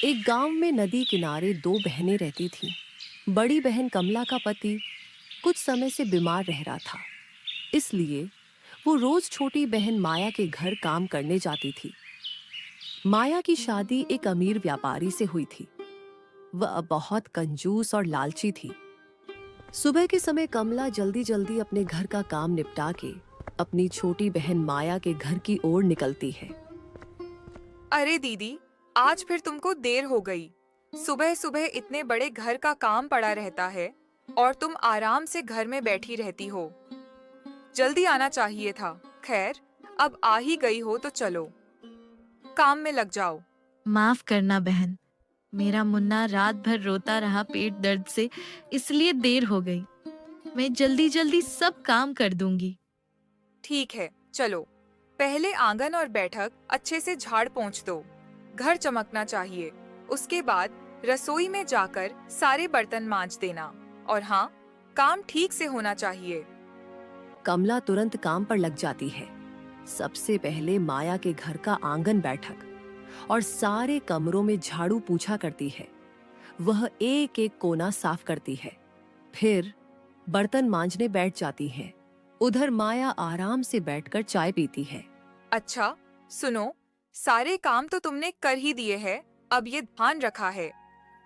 एक गांव में नदी किनारे दो बहनें रहती थीं। बड़ी बहन कमला का पति कुछ समय से बीमार रह रहा था, इसलिए वो रोज छोटी बहन माया के घर काम करने जाती थी। माया की शादी एक अमीर व्यापारी से हुई थी। वह बहुत कंजूस और लालची थी। सुबह के समय कमला जल्दी जल्दी अपने घर का काम निपटा के अपनी छोटी बहन माया के घर की ओर निकलती है। अरे दीदी, आज फिर तुमको देर हो गई। सुबह सुबह इतने बड़े घर का काम पड़ा रहता है और तुम आराम से घर में बैठी रहती हो। जल्दी आना चाहिए था। खैर, अब आ ही गई हो तो चलो, काम में लग जाओ। माफ करना बहन, मेरा मुन्ना रात भर रोता रहा पेट दर्द से, इसलिए देर हो गई। मैं जल्दी जल्दी सब काम कर दूंगी। ठीक है, चलो। पहले आंगन और बैठक अच्छे से झाड़ पोंछ दो। घर चमकना चाहिए। उसके बाद रसोई में जाकर सारे बर्तन मांज देना। और हाँ, काम ठीक से होना चाहिए। कमला तुरंत काम पर लग जाती है। सबसे पहले माया के घर का आंगन बैठक और सारे कमरों में झाड़ू पूछा करती है। वह एक एक कोना साफ करती है। फिर बर्तन मांजने बैठ जाती है। उधर माया आराम से बैठकर चाय पीती है। अच्छा, सुनो, सारे काम तो तुमने कर ही दिए हैं। अब ये ध्यान रखा है,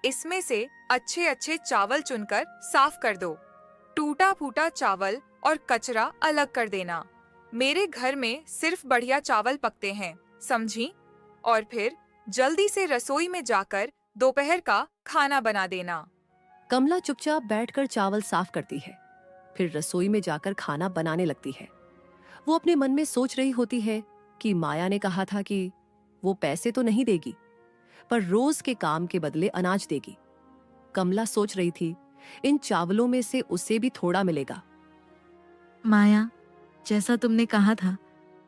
इसमें से अच्छे अच्छे चावल चुनकर साफ कर दो। टूटा फूटा चावल और कचरा अलग कर देना। मेरे घर में सिर्फ बढ़िया चावल पकते हैं, समझी? और फिर जल्दी से रसोई में जाकर दोपहर का खाना बना देना। कमला चुपचाप बैठकर चावल साफ करती है। फिर रसोई में जाकर खाना बनाने लगती है। वो अपने मन में सोच रही होती है कि माया ने कहा था कि वो पैसे तो नहीं देगी, पर रोज के काम के बदले अनाज देगी। कमला सोच रही थी इन चावलों में से उसे भी थोड़ा मिलेगा। माया, जैसा तुमने कहा था,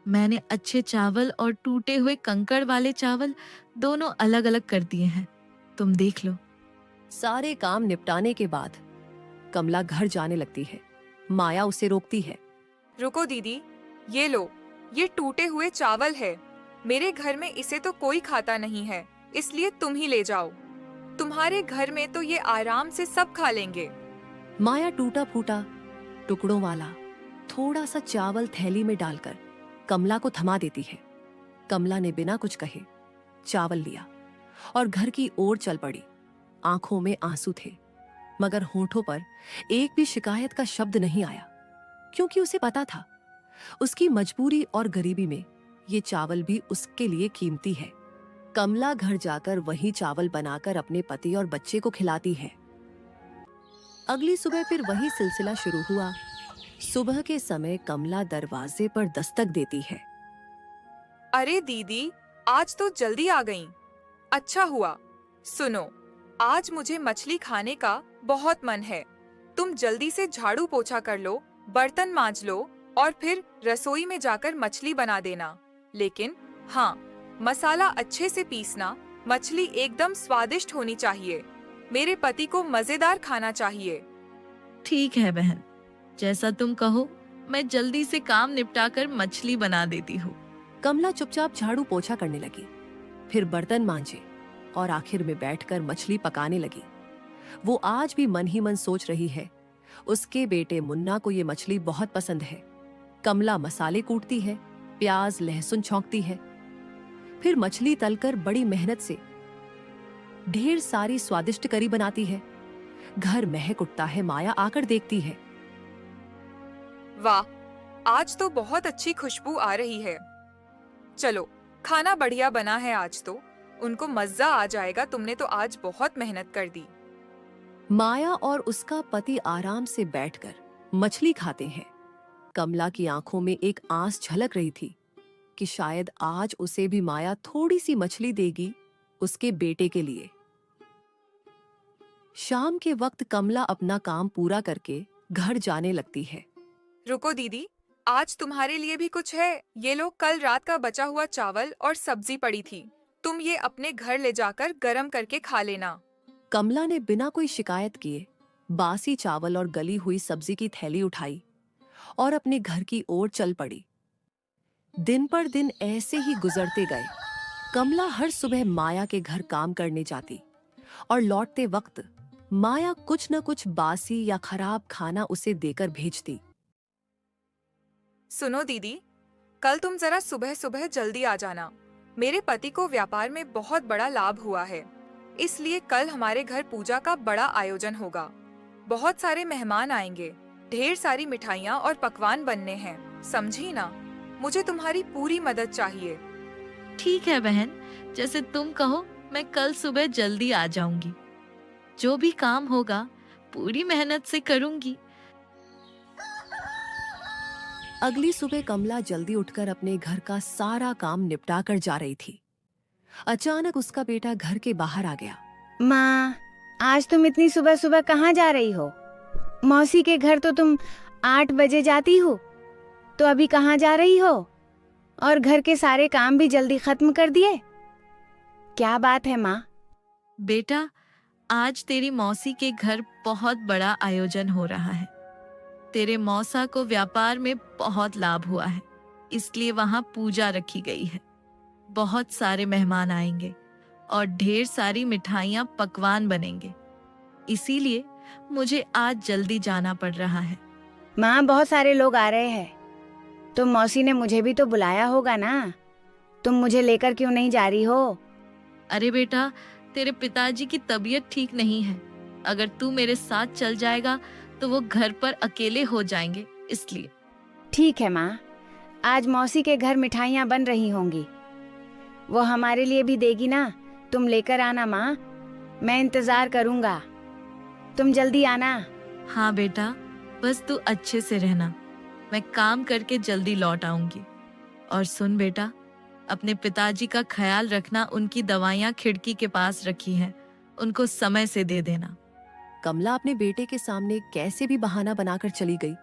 मैंने अच्छे चावल और टूटे हुए कंकड़ वाले चावल दोनों अलग अलग कर दिए हैं। तुम देख लो। सारे काम निपटाने के बाद कमला घर जाने लगती है। माया उसे रोकती है। रुको दीदी, ये लो, ये टूटे हुए चावल है। मेरे घर में इसे तो कोई खाता नहीं है, इसलिए तुम ही ले जाओ। तुम्हारे घर में तो ये आराम से सब खा लेंगे। माया टूटा फूटा टुकड़ों वाला थोड़ा सा चावल थैली में डालकर कमला को थमा देती है। कमला ने बिना कुछ कहे चावल लिया और घर की ओर चल पड़ी। आंखों में आंसू थे, मगर होठों पर एक भी शिकायत का शब्द नहीं आया, क्योंकि उसे पता था उसकी मजबूरी और गरीबी में ये चावल भी उसके लिए कीमती है। कमला घर जाकर वही चावल बनाकर अपने पति और बच्चे को खिलाती है। अगली सुबह फिर वही सिलसिला शुरू हुआ। सुबह के समय कमला दरवाजे पर दस्तक देती है। अरे दीदी, आज तो जल्दी आ गईं। अच्छा हुआ। सुनो, आज मुझे मछली खाने का बहुत मन है। तुम जल्दी से झाड़ू पोछा कर लो, बर्तन मांज लो और फिर रसोई में जाकर मछली बना देना। लेकिन हाँ, मसाला अच्छे से पीसना। मछली एकदम स्वादिष्ट होनी चाहिए। मेरे पति को मजेदार खाना चाहिए। ठीक है बहन, जैसा तुम कहो, मैं जल्दी से काम निपटाकर मछली बना देती हूँ। कमला चुपचाप झाड़ू पोछा करने लगी, फिर बर्तन मांजे और आखिर में बैठकर मछली पकाने लगी। वो आज भी मन ही मन सोच रही है, उसके बेटे मुन्ना को ये मछली बहुत पसंद है। कमला मसाले कूटती है, प्याज लहसुन छौंकती है, फिर मछली तलकर बड़ी मेहनत से ढेर सारी स्वादिष्ट करी बनाती है। घर महक उठता है। माया आकर देखती है। वाह, आज तो बहुत अच्छी खुशबू आ रही है। चलो, खाना बढ़िया बना है आज तो। उनको मजा आ जाएगा। तुमने तो आज बहुत मेहनत कर दी। माया और उसका पति आराम से बैठकर मछली खाते हैं। कमला की आंखों में एक आस झलक रही थी कि शायद आज उसे भी माया थोड़ी सी मछली देगी उसके बेटे के लिए। शाम के वक्त कमला अपना काम पूरा करके घर जाने लगती है। रुको दीदी, आज तुम्हारे लिए भी कुछ है। ये लो, कल रात का बचा हुआ चावल और सब्जी पड़ी थी। तुम ये अपने घर ले जाकर गरम करके खा लेना। कमला ने बिना कोई शिकायत किए बासी चावल और गली हुई सब्जी की थैली उठाई और अपने घर की ओर चल पड़ी। दिन पर दिन ऐसे ही गुजरते गए। कमला हर सुबह माया के घर काम करने जाती और लौटते वक्त माया कुछ न कुछ बासी या खराब खाना उसे देकर भेजती। सुनो दीदी, कल तुम जरा सुबह सुबह जल्दी आ जाना। मेरे पति को व्यापार में बहुत बड़ा लाभ हुआ है, इसलिए कल हमारे घर पूजा का बड़ा आयोजन होगा। बहुत सारे मेहमान आएंगे, ढेर सारी मिठाइयाँ और पकवान बनने हैं, समझी ना? मुझे तुम्हारी पूरी मदद चाहिए। ठीक है बहन, जैसे तुम कहो मैं कल सुबह जल्दी आ जाऊंगी। जो भी काम होगा पूरी मेहनत से करूंगी। अगली सुबह कमला जल्दी उठकर अपने घर का सारा काम निपटा कर जा रही थी। अचानक उसका बेटा घर के बाहर आ गया। माँ, आज तुम इतनी सुबह सुबह कहाँ जा रही हो? मौसी के घर तो तुम 8 बजे जाती हो, तो अभी कहाँ जा रही हो? और घर के सारे काम भी जल्दी खत्म कर दिए? क्या बात है माँ? बेटा, आज तेरी मौसी के घर बहुत बड़ा आयोजन हो रहा है। तेरे मौसा को व्यापार में बहुत लाभ हुआ है, इसलिए वहां पूजा रखी गई है। बहुत सारे मेहमान आएंगे और ढेर सारी मिठाइयाँ पकवान बनेंगे, इसीलिए मुझे आज जल्दी जाना पड़ रहा है। माँ, बहुत सारे लोग आ रहे हैं, तो मौसी ने मुझे भी तो बुलाया होगा ना? तुम मुझे लेकर क्यों नहीं जा रही हो? अरे बेटा, तेरे पिताजी की तबीयत ठीक नहीं है। अगर तू मेरे साथ चल जाएगा तो वो घर पर अकेले हो जाएंगे, इसलिए। ठीक है माँ, आज मौसी के घर मिठाइयाँ बन रही होंगी, वो हमारे लिए भी देगी ना। तुम लेकर आना माँ, मैं इंतजार करूँगा। तुम जल्दी आना। हाँ बेटा, बस तू अच्छे से रहना। मैं काम करके जल्दी लौट आऊंगी। और सुन बेटा, अपने पिताजी का ख्याल रखना। उनकी दवाइयाँ खिड़की के पास रखी हैं, उनको समय से दे देना। कमला अपने बेटे के सामने कैसे भी बहाना बनाकर चली गई।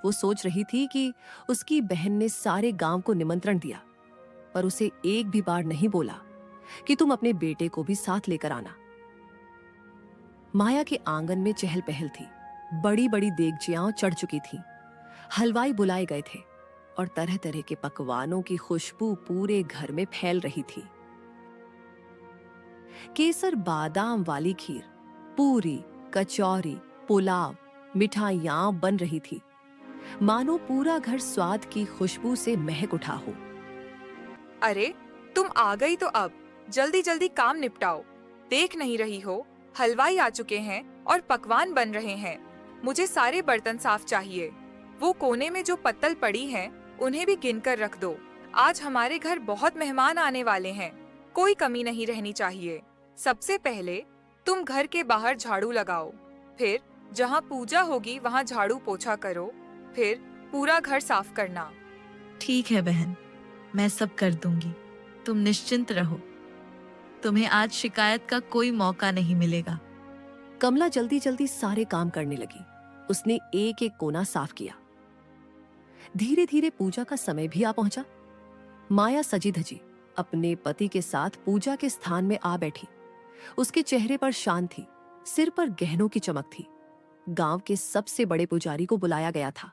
वो सोच रही थी कि उसकी बहन ने सारे गांव को निमंत्रण दिया, पर उसे एक भी बार नहीं बोला कि तुम अपने बेटे को भी साथ लेकर आना। माया के आंगन में चहल पहल थी। बड़ी बड़ी देगचियां चढ़ चुकी थीं। हलवाई बुलाए गए थे और तरह तरह के पकवानों की खुशबू पूरे घर में फैल रही थी। केसर बादाम वाली खीर, पूरी, कचौरी, पुलाव, मिठाइयां बन रही थी, मानो पूरा घर स्वाद की खुशबू से महक उठा हो। अरे, तुम आ गई तो अब जल्दी जल्दी काम निपटाओ। देख नहीं रही हो, हलवाई आ चुके हैं और पकवान बन रहे हैं। मुझे सारे बर्तन साफ चाहिए। वो कोने में जो पत्तल पड़ी हैं, उन्हें भी गिन कर रख दो। आज हमारे घर बहुत मेहमान आने वाले हैं, कोई कमी नहीं रहनी चाहिए। सबसे पहले तुम घर के बाहर झाड़ू लगाओ, फिर जहाँ पूजा होगी वहाँ झाड़ू पोछा करो, फिर पूरा घर साफ करना। ठीक है बहन, मैं सब कर दूंगी। तुम निश्चिंत रहो, तुम्हें आज शिकायत का कोई मौका नहीं मिलेगा। कमला जल्दी जल्दी सारे काम करने लगी। उसने एक एक कोना साफ किया। धीरे धीरे पूजा का समय भी आ पहुंचा। माया सजी धजी अपने पति के साथ पूजा के स्थान में आ बैठी। उसके चेहरे पर शान थी, सिर पर गहनों की चमक थी। गांव के सबसे बड़े पुजारी को बुलाया गया था।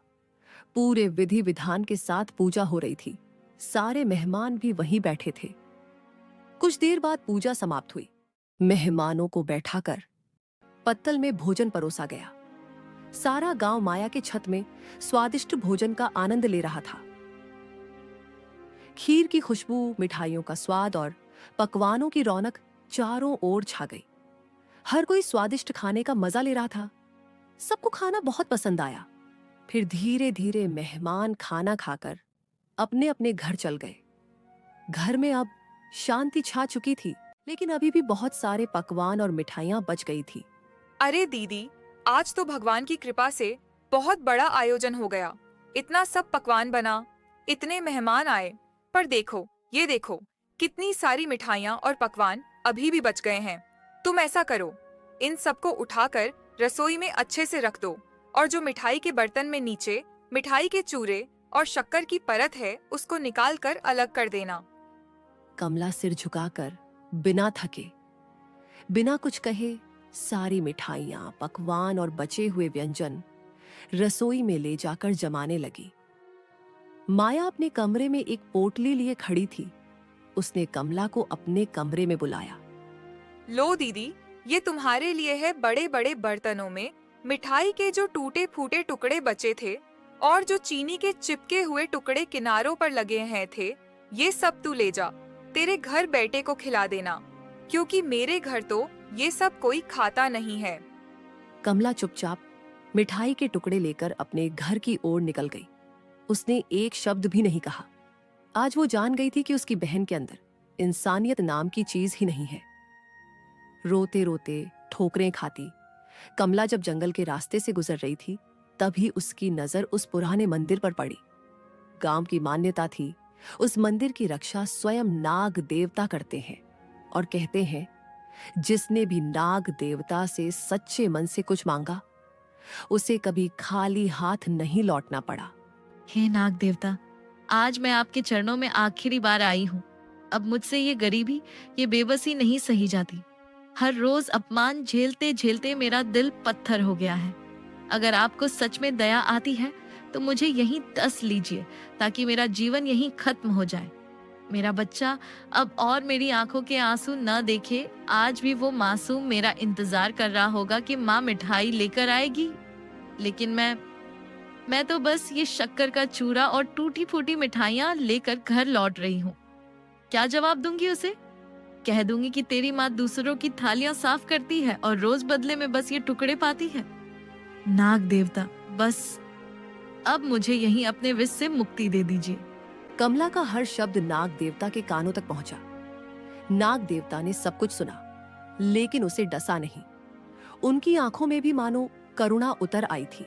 पूरे विधि विधान के साथ पूजा हो रही थी। सारे मेहमान भी वहीं बैठे थे। कुछ देर बाद पूजा समाप्त हुई। मेहमानों को बैठाकर पत्तल में भोजन परोसा गया। सारा गांव माया के छत में स्वादिष्ट भोजन का आनंद ले रहा था। खीर की खुशबू, मिठाइयों का स्वाद और पकवानों की रौनक चारों ओर छा गई। हर कोई स्वादिष्ट खाने का मजा ले रहा था। सबको खाना बहुत पसंद आया। फिर धीरे धीरे मेहमान खाना खाकर अपने अपने घर चल गए। घर में अब शांति छा चुकी थी, लेकिन अभी भी बहुत सारे पकवान और मिठाइयां बच गई थी। अरे दीदी, आज तो भगवान की कृपा से बहुत बड़ा आयोजन हो गया। इतना सब पकवान बना, इतने मेहमान आए, पर देखो, ये देखो, कितनी सारी मिठाइयाँ और पकवान अभी भी बच गए हैं। तुम ऐसा करो, इन सबको उठाकर रसोई में अच्छे से रख दो, और जो मिठाई के बर्तन में नीचे मिठाई के चूरे और शक्कर की परत है, उसको निकाल कर अलग कर देना। कमला सिर झुकाकर बिना थके, बिना कुछ कहे सारी मिठाइयां, पकवान और बचे हुए व्यंजन रसोई में ले जाकर जमाने लगी। माया अपने कमरे में एक पोटली लिए खड़ी थी उसने कमला को अपने कमरे में बुलाया। लो दीदी, ये तुम्हारे लिए है बड़े बड़े बर्तनों में मिठाई के जो टूटे फूटे टुकड़े बचे थे और जो चीनी के चिपके हुए टुकड़े किनारों पर लगे हैं थे, ये सब तू ले जा, तेरे घर बेटे को खिला देना, क्योंकि मेरे घर तो ये सब कोई खाता नहीं है। कमला चुपचाप मिठाई के टुकड़े लेकर अपने घर की ओर निकल गई। उसने एक शब्द भी नहीं कहा। आज वो जान गई थी कि उसकी बहन के अंदर इंसानियत नाम की चीज ही नहीं है। रोते रोते ठोकरें खाती कमला जब जंगल के रास्ते से गुजर रही थी, तभी उसकी नजर उस पुराने मंदिर पर पड़ी। गांव की मान्यता थी, उस मंदिर की रक्षा स्वयं नाग देवता करते हैं और कहते हैं, जिसने भी नाग देवता से सच्चे मन से कुछ मांगा, उसे कभी खाली हाथ नहीं लौटना पड़ा। हे नाग देवता, आज मैं आपके चरणों में आखिरी बार आई हूँ। अब मुझसे ये गरीबी, ये बेबसी नहीं सही जाती। हर रोज अपमान झेलते झेलते मेरा दिल पत्थर हो गया है। अगर आपको सच में दया आती है तो मुझे यहीं डस लीजिए, ताकि मेरा जीवन यहीं खत्म हो जाए। मेरा बच्चा अब और मेरी आंखों के आंसू न देखे। आज भी वो मासूम मेरा इंतजार कर रहा होगा कि माँ मिठाई लेकर आएगी, लेकिन मैं तो बस ये शक्कर का चूरा और टूटी फूटी मिठाइयाँ लेकर घर लौट रही हूँ। क्या जवाब दूंगी उसे? कह दूंगी कि तेरी माँ दूसरों की थालियां साफ करती है और रोज बदले में बस ये टुकड़े पाती है। नाग देवता, बस अब मुझे यहीं अपने विष से मुक्ति दे दीजिए। कमला का हर शब्द नाग देवता के कानों तक पहुंचा। नाग देवता ने सब कुछ सुना, लेकिन उसे डसा नहीं। उनकी आंखों में भी मानो करुणा उतर आई थी।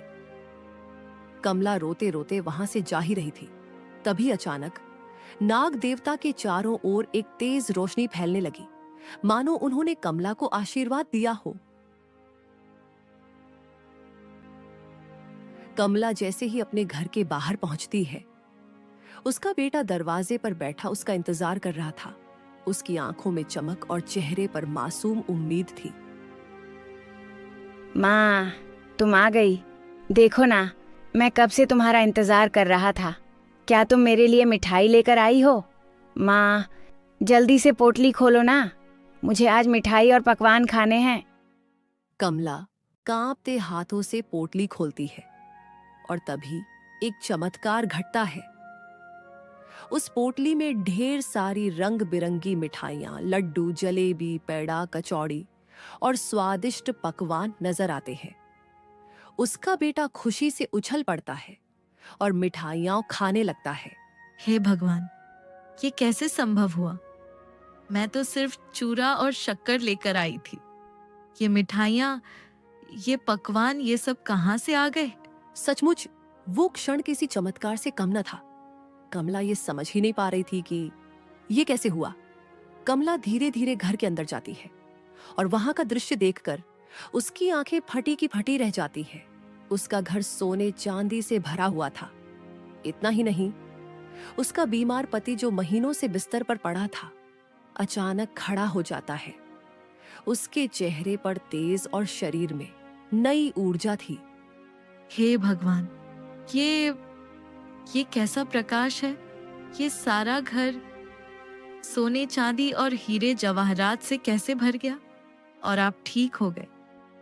कमला रोते रोते वहां से जा ही रही थी, तभी अचानक नाग देवता के चारों ओर एक तेज रोशनी फैलने लगी, मानो उन्होंने कमला को आशीर्वाद दिया हो। कमला जैसे ही अपने घर के बाहर पहुंचती है, उसका बेटा दरवाजे पर बैठा उसका इंतजार कर रहा था। उसकी आंखों में चमक और चेहरे पर मासूम उम्मीद थी। माँ, तुम आ गई। देखो ना, मैं कब से तुम्हारा इंतजार कर रहा था। क्या तुम मेरे लिए मिठाई लेकर आई हो? माँ, जल्दी से पोटली खोलो ना, मुझे आज मिठाई और पकवान खाने हैं। कमला कांपते हाथों से पोटली खोलती है और तभी एक चमत्कार घटता है। उस पोटली में ढेर सारी रंग बिरंगी मिठाइयां, लड्डू, जलेबी, पेड़ा, कचौड़ी और स्वादिष्ट पकवान नजर आते हैं। उसका बेटा खुशी से उछल पड़ता है और मिठाइयां खाने लगता है। हे भगवान, ये कैसे संभव हुआ? मैं तो सिर्फ चूरा और शक्कर लेकर आई थी। ये मिठाइयाँ, ये पकवान, ये सब कहाँ से आ गए? सचमुच वो क्षण किसी चमत्कार से कम न था। कमला ये समझ ही नहीं पा रही थी कि ये कैसे हुआ। कमला धीरे धीरे घर के अंदर जाती है और वहां का दृश्य देखकर उसकी आंखें फटी की फटी रह जाती हैं। उसका घर सोने चांदी से भरा हुआ था। इतना ही नहीं, उसका बीमार पति जो महीनों से बिस्तर पर पड़ा था, अचानक खड़ा हो जाता है। उसके चेहरे पर तेज और शरीर में नई ऊर्जा थी। हे भगवान, ये कैसा प्रकाश है? ये सारा घर सोने चांदी और हीरे जवाहरात से कैसे भर गया? और आप ठीक हो गए,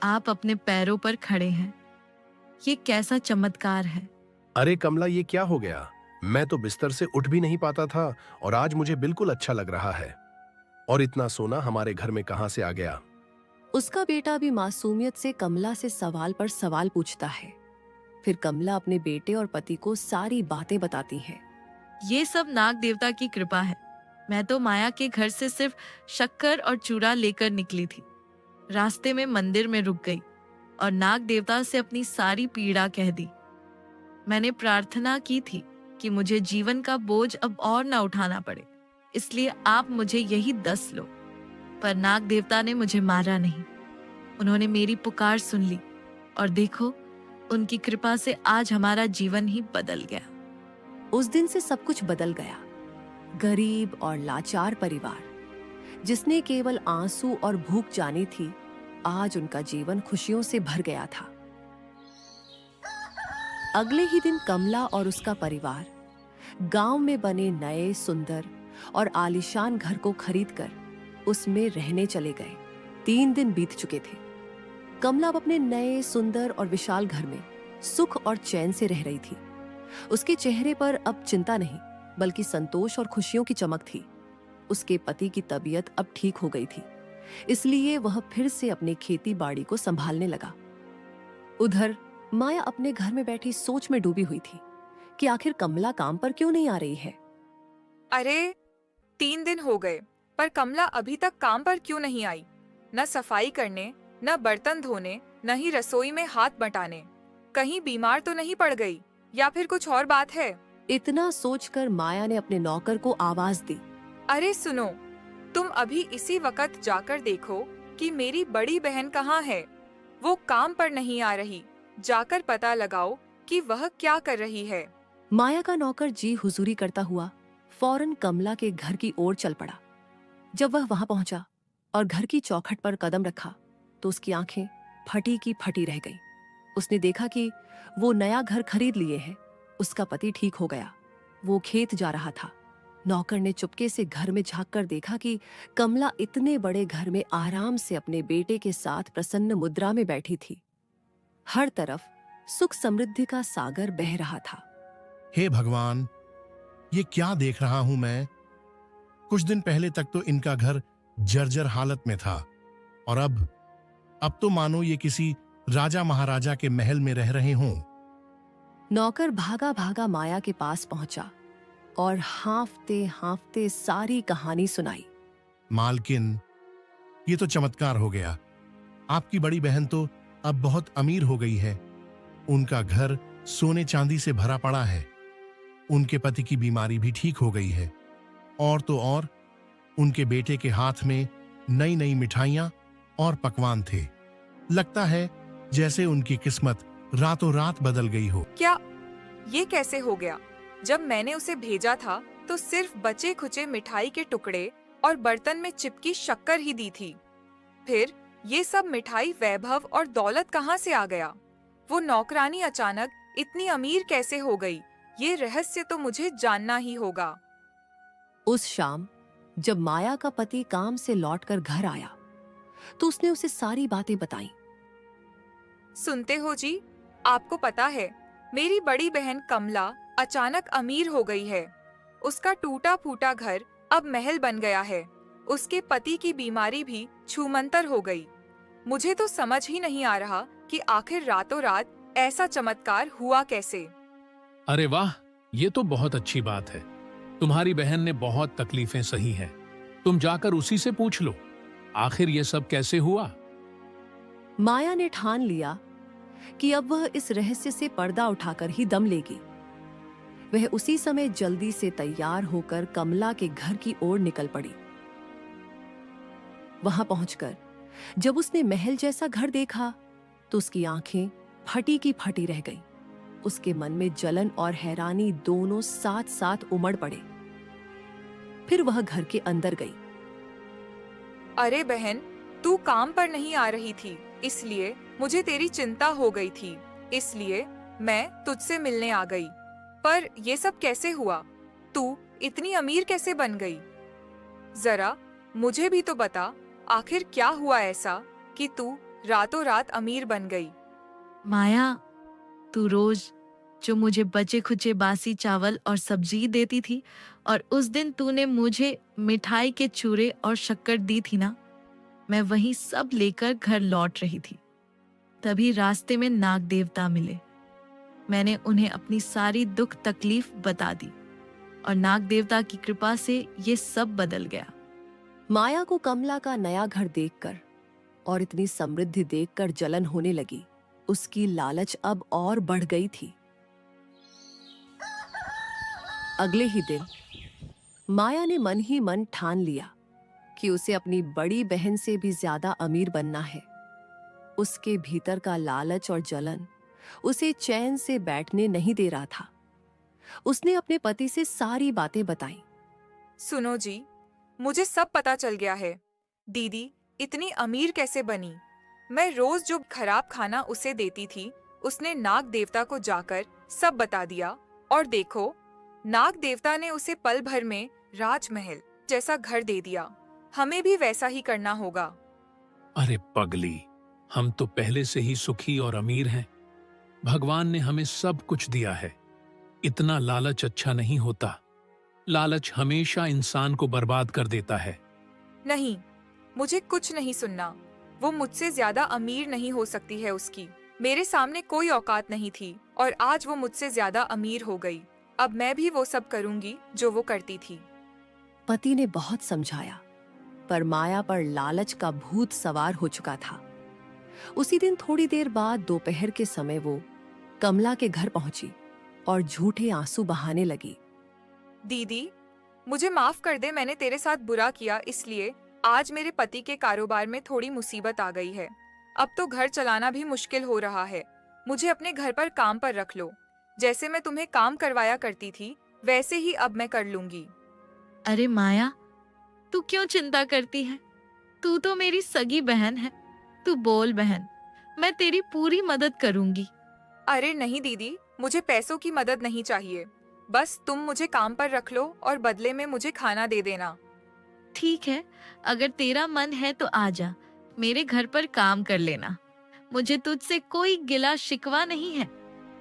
आप अपने पैरों पर खड़े हैं। ये कैसा चमत्कार है? अरे कमला, ये क्या हो गया? मैं तो बिस्तर से उठ भी नहीं पाता था और आज मुझे बिल्कुल अच्छा लग रहा है। और इतना सोना हमारे घर में कहां से आ गया? उसका बेटा भी मासूमियत से कमला से सवाल पर सवाल पूछता है। फिर कमला अपने बेटे और पति को सारी बातें बताती है। ये सब नाग देवता की कृपा है। मैं तो माया के घर से सिर्फ शक्कर और चूरा लेकर निकली थी। रास्ते में मंदिर में रुक गई और नाग देवता से अपनी सारी पीड़ा कह दी। मैंने प्रार्थना की थी कि मुझे जीवन का बोझ अब और न उठाना पड़े, इसलिए आप मुझे यही 10 लो। पर नाग देवता ने मुझे मारा नहीं। उन्होंने मेरी पुकार सुन ली और देखो, उनकी कृपा से आज हमारा जीवन ही बदल गया। उस दिन से सब कुछ बदल गया। गरीब और लाचार परिवार, जिसने केवल आंसू और भूख जानी थी, आज उनका जीवन खुशियों से भर गया था। अगले ही दिन कमला और उसका परिवार गांव में बने नए, सुंदर और आलीशान घर को खरीदकर उसमें रहने चले गए। 3 दिन बीत चुके थे। कमला अब अपने नए सुंदर और विशाल घर में सुख और चैन से रह रही थी। उसके चेहरे पर अब चिंता नहीं बल्कि संतोष और खुशियों की चमक थी। उसके पति की तबीयत अब ठीक हो गई थी, इसलिए वह फिर से अपनी खेती बाड़ी को संभालने लगा। उधर माया अपने घर में बैठी सोच में डूबी हुई थी कि आखिर कमला काम पर क्यों नहीं आ रही है। अरे 3 दिन हो गए पर कमला अभी तक काम पर क्यों नहीं आई? न सफाई करने, न बर्तन धोने, न ही रसोई में हाथ बटाने। कहीं बीमार तो नहीं पड़ गई या फिर कुछ और बात है? इतना सोचकर माया ने अपने नौकर को आवाज दी। अरे सुनो, तुम अभी इसी वक्त जाकर देखो कि मेरी बड़ी बहन कहाँ है। वो काम पर नहीं आ रही। जाकर पता लगाओ कि वह क्या कर रही है। माया का नौकर जी हुजूरी करता हुआ फौरन कमला के घर की ओर चल पड़ा। जब वह वहां पहुंचा और घर की चौखट पर कदम रखा तो उसकी आंखें फटी की फटी रह गईं। उसने देखा कि वो नया घर खरीद लिए है। उसका पति ठीक हो गया। वो खेत जा रहा था। नौकर ने चुपके से घर में झांक कर देखा कि कमला इतने बड़े घर में आराम से अपने बेटे के साथ प्रसन्न मुद्रा में बैठी थी। हर तरफ सुख समृद्धि का सागर बह रहा था। हे भगवान, ये क्या देख रहा हूं मैं? कुछ दिन पहले तक तो इनका घर जर्जर हालत में था और अब तो मानो ये किसी राजा महाराजा के महल में रह रहे हों। नौकर भागा भागा माया के पास पहुंचा और हांफते हांफते सारी कहानी सुनाई। मालकिन, ये तो चमत्कार हो गया। आपकी बड़ी बहन तो अब बहुत अमीर हो गई है। उनका घर सोने चांदी से भरा पड़ा है। उनके पति की बीमारी भी ठीक हो गई है। और तो और उनके बेटे के हाथ में नई नई मिठाइयां और पकवान थे। लगता है जैसे उनकी किस्मत रातों रात बदल गई हो। क्या ये कैसे हो गया? जब मैंने उसे भेजा था तो सिर्फ बचे खुचे मिठाई के टुकड़े और बर्तन में चिपकी शक्कर ही दी थी। फिर ये सब मिठाई, वैभव और दौलत कहाँ से आ गया? वो नौकरानी अचानक इतनी अमीर कैसे हो गई? ये रहस्य तो मुझे जानना ही होगा। उस शाम जब माया का पति काम से लौटकर घर आया तो उसने उसे सारी बातें बताईं। सुनते हो जी, आपको पता है मेरी बड़ी बहन कमला अचानक अमीर हो गई है। उसका टूटा फूटा घर अब महल बन गया है। उसके पति की बीमारी भी छूमंतर हो गई। मुझे तो समझ ही नहीं आ रहा कि आखिर रातों रात ऐसा चमत्कार हुआ कैसे। अरे वाह, ये तो बहुत अच्छी बात है। तुम्हारी बहन ने बहुत तकलीफें सही हैं। तुम जाकर उसी से पूछ लो आखिर ये सब कैसे हुआ। माया ने ठान लिया कि अब वह इस रहस्य से पर्दा उठाकर ही दम लेगी। वह उसी समय जल्दी से तैयार होकर कमला के घर की ओर निकल पड़ी। वहां पहुंचकर जब उसने महल जैसा घर देखा तो उसकी आंखें फटी की फटी रह गईं। उसके मन में जलन और हैरानी दोनों साथ साथ उमड़ पड़े। फिर वह घर के अंदर गई। अरे बहन, तू काम पर नहीं आ रही थी, इसलिए मुझे तेरी चिंता हो गई थी। इसलिए मैं तुझसे मिलने आ गई। पर ये सब कैसे हुआ? तू इतनी अमीर कैसे बन गई? जरा मुझे भी तो बता, आखिर क्या हुआ ऐसा कि तू रातों रात अमीर बन गई? माया, तू रोज जो मुझे बचे खुचे बासी चावल और सब्जी देती थी और उस दिन तूने मुझे मिठाई के चूरे और शक्कर दी थी ना, मैं वही सब लेकर घर लौट रही थी। तभी रास्ते में नाग देवता मिले। मैंने उन्हें अपनी सारी दुख तकलीफ बता दी और नाग देवता की कृपा से ये सब बदल गया। माया को कमला का नया घर देखकर और इतनी समृद्धि देखकर जलन होने लगी। उसकी लालच अब और बढ़ गई थी। अगले ही दिन माया ने मन ही मन ठान लिया कि उसे अपनी बड़ी बहन से भी ज्यादा अमीर बनना है। उसके भीतर का लालच और जलन उसे चैन से बैठने नहीं दे रहा था। उसने अपने पति से सारी बातें बताईं। सुनो जी, मुझे सब पता चल गया है। दीदी इतनी अमीर कैसे बनी? मैं रोज जो खराब खाना उसे देती थी, उसने नाग देवता को जाकर सब बता दिया और देखो, नाग देवता ने उसे पल भर में राजमहल जैसा घर दे दिया, हमें भी वैसा ही करना होगा। अरे पगली, हम तो पहले से ही सुखी और अमीर हैं। भगवान ने हमें सब कुछ दिया है। इतना लालच अच्छा नहीं होता। लालच हमेशा इंसान को बर्बाद कर देता है। नहीं, मुझे कुछ नहीं सुनना। वो मुझसे ज्यादा अमीर नहीं हो सकती है उसकी। मेरे सामने कोई औकात नहीं थी और आज वो मुझसे ज्यादा अमीर हो गई। अब मैं भी वो सब करूंगी जो वो करती थी। पति ने बहुत समझाया, पर माया पर लालच का भूत सवार हो चुका था। उसी दिन थोड़ी देर बाद दोपहर के समय वो कमला के घर पहुंची और झूठे आंसू बहाने लगी। दीदी, मुझे माफ कर दे, मैंने तेरे साथ बुरा किया, इसलिए आज मेरे पति के कारोबार में थोड़ी मुसीबत आ गई है। अब तो घर चलाना भी मुश्किल हो रहा है। मुझे अपने घर पर काम पर रख लो। जैसे मैं तुम्हें काम करवाया करती थी वैसे ही अब मैं कर लूंगी। अरे माया, तू क्यों चिंता करती है? तू तो मेरी सगी बहन है। तू बोल बहन, मैं तेरी पूरी मदद करूंगी। अरे नहीं दीदी, मुझे पैसों की मदद नहीं चाहिए। बस तुम मुझे काम पर रख लो और बदले में मुझे खाना दे देना। ठीक है, अगर तेरा मन है तो आजा, मेरे घर पर काम कर लेना। मुझे तुझसे कोई गिला शिकवा नहीं है।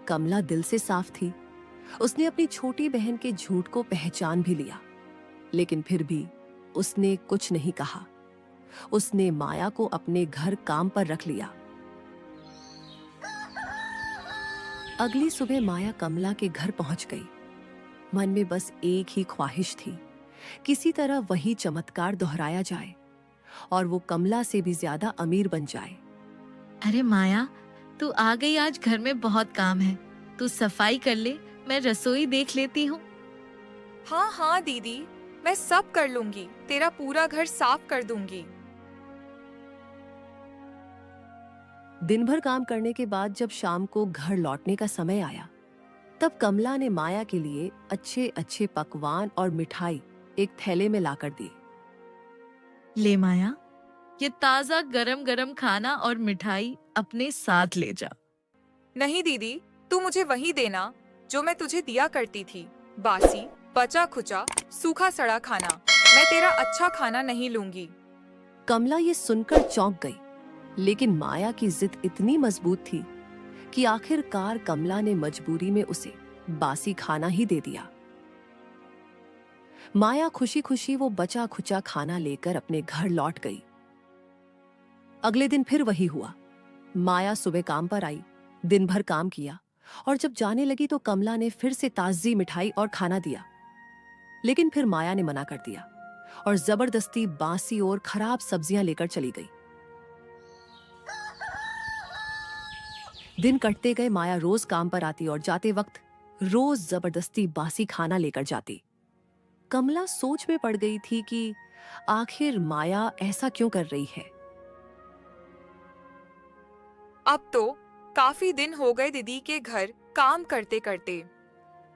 कमला दिल से साफ थी। उसने अपनी छोटी बहन के झूठ को पहचान भी लिया, लेकिन फिर भी उसने कुछ नहीं कहा। उसने माया को अपने घर काम पर रख लिया। अगली सुबह माया कमला के घर पहुंच गई। मन में बस एक ही ख्वाहिश थी, किसी तरह वही चमत्कार दोहराया जाए और वो कमला से भी ज्यादा अमीर बन जाए। अरे माया, तू आ गई। आज घर में बहुत काम है। तू सफाई कर ले, मैं रसोई देख लेती हूँ। हाँ हाँ दीदी, मैं सब कर लूंगी। तेरा पूरा घर साफ कर दूंगी। दिन भर काम करने के बाद जब शाम को घर लौटने का समय आया, तब कमला ने माया के लिए अच्छे अच्छे पकवान और मिठाई एक थैले में लाकर दी। ले माया, ये ताजा गरम गरम खाना और मिठाई अपने साथ ले जा। नहीं दीदी, तू मुझे वही देना जो मैं तुझे दिया करती थी। बासी, बचा खुचा, सूखा सड़ा खाना। मैं तेरा अच्छा खाना नहीं लूंगी। कमला ये सुनकर चौंक गई, लेकिन माया की जिद इतनी मजबूत थी कि आखिरकार कमला ने मजबूरी में उसे बासी खाना ही दे दिया। माया खुशी खुशी वो बचा खुचा खाना लेकर अपने घर लौट गई। अगले दिन फिर वही हुआ। माया सुबह काम पर आई, दिन भर काम किया और जब जाने लगी तो कमला ने फिर से ताजी मिठाई और खाना दिया। लेकिन फिर माया ने मना कर दिया और जबरदस्ती बासी और खराब सब्जियां लेकर चली गई। दिन कटते गए। माया रोज काम पर आती और जाते वक्त रोज जबरदस्ती बासी खाना लेकर जाती। कमला सोच में पड़ गई थी कि आखिर माया ऐसा क्यों कर रही है। अब तो काफी दिन हो गए दीदी के घर काम करते करते।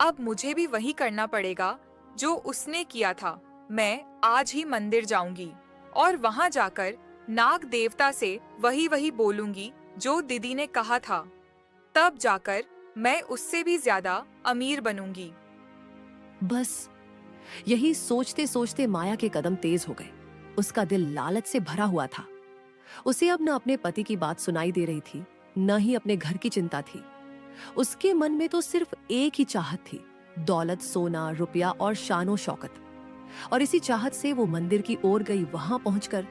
अब मुझे भी वही करना पड़ेगा जो उसने किया था। मैं आज ही मंदिर जाऊंगी और वहां जाकर नाग देवता से वही बोलूंगी जो दीदी ने कहा था। तब जाकर मैं उससे भी ज्यादा अमीर बनूंगी। बस यही सोचते सोचते माया के कदम तेज हो गए। उसका दिल लालच से भरा हुआ था। उसे अब न अपने पति की बात सुनाई दे रही थी, न ही अपने घर की चिंता थी। उसके मन में तो सिर्फ एक ही चाहत थी, दौलत, सोना, रुपया और शानो शौकत। और इसी चाहत से वो मंदिर की ओर गई। वहां पहुंचकर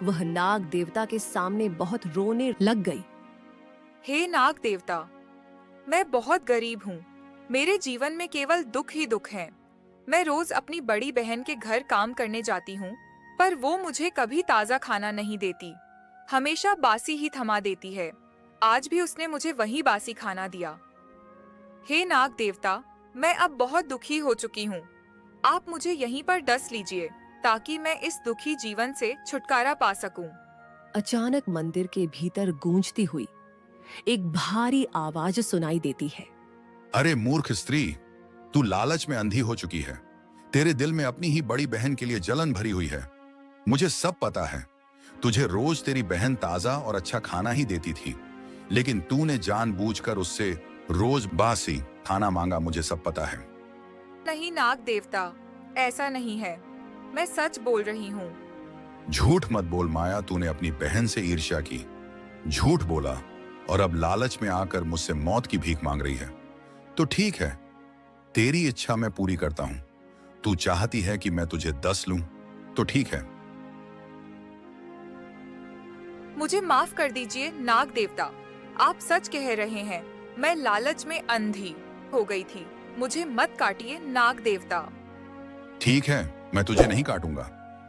वह नाग देवता के सामने बहुत रोने लग गई। हे नाग देवता, मैं बहुत गरीब हूँ। मेरे जीवन में केवल दुख ही दुख है। मैं रोज अपनी बड़ी बहन के घर काम करने जाती हूँ, पर वो मुझे कभी ताजा खाना नहीं देती, हमेशा बासी ही थमा देती है। आज भी उसने मुझे वही बासी खाना दिया। हे नाग देवता, मैं अब बहुत दुखी हो चुकी हूँ। आप मुझे यहीं पर डस लीजिए ताकि मैं इस दुखी जीवन से छुटकारा पा सकूं। अचानक मंदिर के भीतर गूंजती हुई एक भारी आवाज सुनाई देती है। अरे मूर्ख स्त्री, तू लालच में अंधी हो चुकी है। तेरे दिल में अपनी ही बड़ी बहन के लिए जलन भरी हुई है। मुझे सब पता है। तुझे रोज तेरी बहन ताजा और अच्छा खाना ही देती थी, लेकिन तूने जानबूझकर उससे रोज बासी खाना मांगा। मुझे सब पता है। नहीं नाग देवता, ऐसा नहीं है, मैं सच बोल रही हूँ। झूठ मत बोल माया, तूने अपनी बहन से ईर्ष्या की, झूठ बोला और अब लालच में आकर मुझसे मौत की भीख मांग रही है। तो ठीक है, तेरी इच्छा मैं पूरी करता हूं। तू चाहती है कि मैं तुझे 10 लूं, तो ठीक है। मुझे माफ कर दीजिए नाग देवता, आप सच कह रहे हैं। मैं लालच में अंधी हो गई थी। मुझे मत काटिए नाग देवता। ठीक है, मैं तुझे नहीं काटूंगा,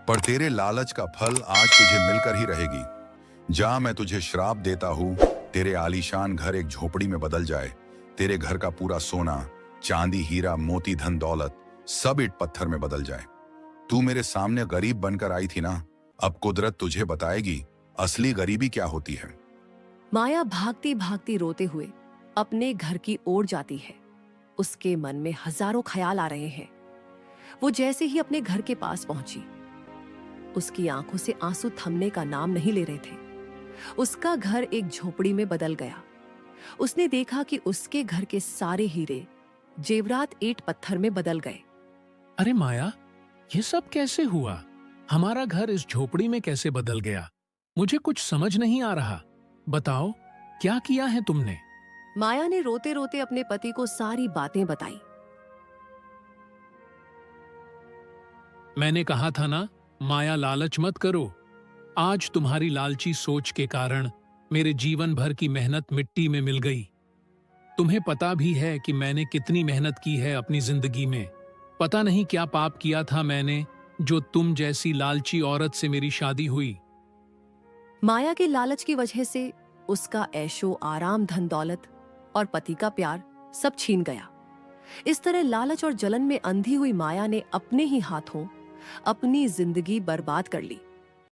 पर तेरे लालच का फल आज तुझे मिलकर ही रहेगी। जा, मैं तुझे श्राप देता हूँ, तेरे आलीशान घर एक झोपड़ी में बदल जाए। तेरे घर का पूरा सोना, चांदी, हीरा, मोती, धन दौलत सब ईंट पत्थर में बदल जाए। तू मेरे सामने गरीब बनकर आई थी ना, अब कुदरत तुझे बताएगी असली गरीबी क्या होती है। माया भागती भागती रोते हुए अपने घर की ओर जाती है। उसके मन में हजारों ख्याल आ रहे हैं। वो जैसे ही अपने घर के पास पहुंची, उसकी आंखों से आंसू थमने का नाम नहीं ले रहे थे। उसका घर एक झोपड़ी में बदल गया। उसने देखा कि उसके घर के सारे हीरे जेवरात ईंट पत्थर में बदल गए। अरे माया, ये सब कैसे हुआ? हमारा घर इस झोपड़ी में कैसे बदल गया? मुझे कुछ समझ नहीं आ रहा। बताओ, क्या किया है तुमने? माया ने रोते रोते अपने पति को सारी बातें बताई। मैंने कहा था ना, माया लालच मत करो। आज तुम्हारी लालची सोच के कारण मेरे जीवन भर की मेहनत मिट्टी में मिल गई। तुम्हें पता भी है कि मैंने कितनी मेहनत की है अपनी जिंदगी में। पता नहीं क्या पाप किया था मैंने, जो तुम जैसी लालची औरत से मेरी शादी हुई। माया के लालच की वजह से उसका ऐशो आराम, धन दौलत और पति का प्यार सब छीन गया। इस तरह लालच और जलन में अंधी हुई माया ने अपने ही हाथों अपनी जिंदगी बर्बाद कर ली।